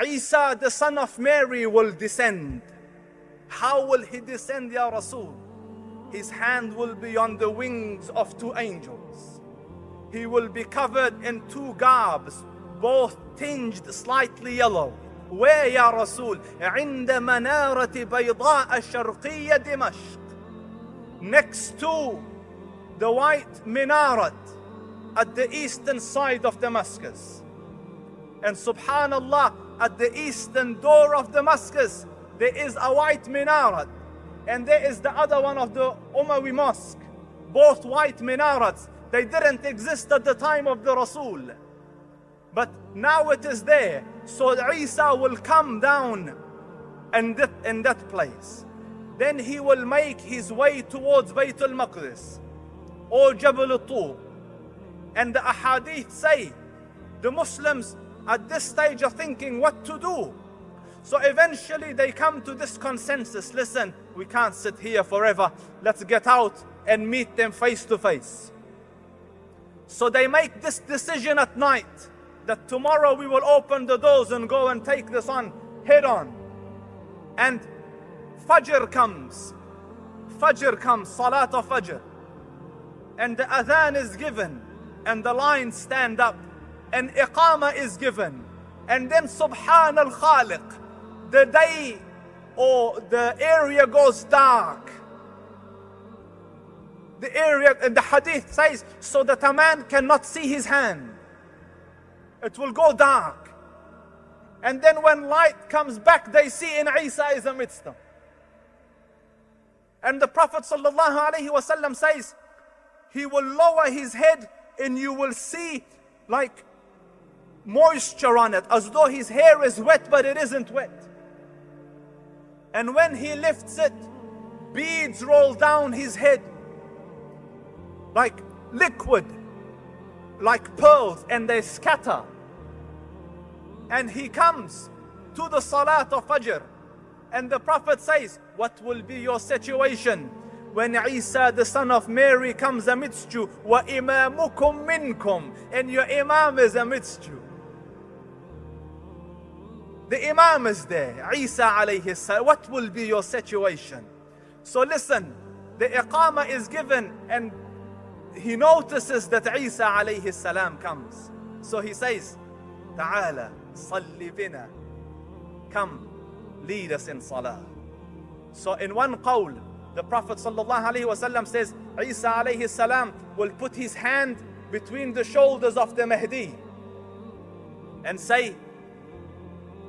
Isa, the son of Mary, will descend. How will he descend, Ya Rasul? His hand will be on the wings of two angels. He will be covered in two garbs, both tinged slightly yellow. Where, Ya Rasul? عند منارة بيضاء شرقية دمشق. Next to the white minaret at the eastern side of Damascus. And subhanallah, at the eastern door of Damascus, there is a white minaret. And there is the other one of the Umayyad mosque. Both white minarets. They didn't exist at the time of the Rasul. But now it is there. So Isa will come down in that place. Then he will make his way towards Bayt al-Maqdis or Jabal al-Tur. And the ahadith say, the Muslims at this stage are thinking what to do. So eventually they come to this consensus. Listen, we can't sit here forever. Let's get out and meet them face to face. So they make this decision at night that tomorrow we will open the doors and go and take this on head on. And Fajr comes, Salat of Fajr. And the adhan is given, and the lines stand up, and Iqamah is given. And then Subhan al-Khaliq, the day or the area goes dark. The area, and the hadith says, so that a man cannot see his hand. It will go dark. And then when light comes back, they see in Isa is amidst them. And the Prophet ﷺ says, he will lower his head and you will see like moisture on it, as though his hair is wet, but it isn't wet. And when he lifts it, beads roll down his head like liquid, like pearls, and they scatter. And he comes to the Salat of Fajr, and the Prophet says, what will be your situation when Isa the son of Mary comes amidst you? وَإِمَامُكُمْ مِنْكُمْ, and your Imam is amidst you. The Imam is there, Isa alayhi salam. What will be your situation? So listen, the Iqamah is given, and he notices that Isa alayhi salam comes. So he says, Ta'ala, salli bina. Come, lead us in salah. So in one qawl, the Prophet sallallahu alayhi wasallam says, Isa alayhi salam will put his hand between the shoulders of the Mahdi and say,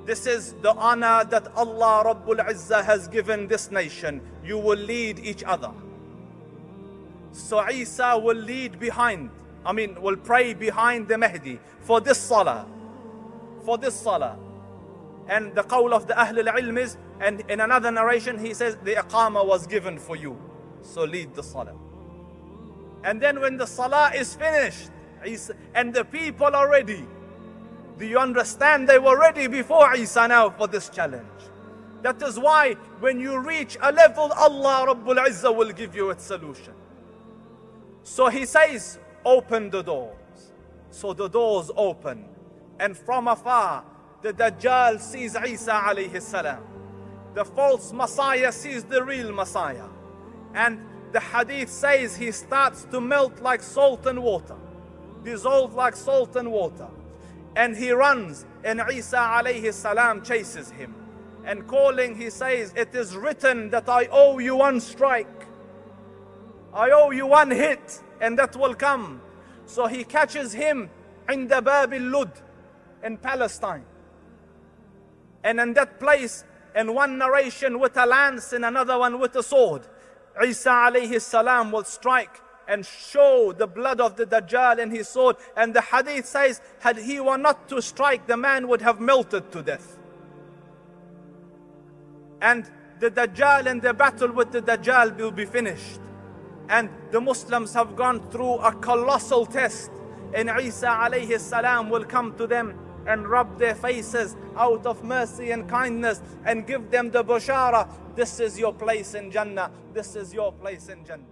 this is the honor that Allah Rabbul Izzah has given this nation. You will lead each other. So Isa will lead behind, will pray behind the Mahdi for this salah. And the qawl of the Ahlul Ilm is, and in another narration he says, the Iqamah was given for you. So lead the salah. And then when the salah is finished, and the people are ready, do you understand? They were ready before Isa now for this challenge. That is why when you reach a level, Allah Rabbul Izzah will give you its solution. So he says, open the doors. So the doors open. And from afar, the Dajjal sees Isa alayhi salam. The false Messiah sees the real Messiah. And the hadith says he starts to melt like salt and water. Dissolve like salt and water. And he runs, and Isa alayhi salam chases him. And calling, he says, it is written that I owe you one strike. I owe you one hit, and that will come. So he catches him in the Bab al-Lud in Palestine. And in that place, in one narration with a lance, in another one with a sword, Isa alayhi salam will strike and show the blood of the Dajjal in his sword. And the hadith says, had he were not to strike, the man would have melted to death. And the Dajjal and the battle with the Dajjal will be finished. And the Muslims have gone through a colossal test. And Isa alayhi salam will come to them and rub their faces out of mercy and kindness and give them the bushara. This is your place in Jannah. This is your place in Jannah.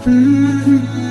Mm-hmm.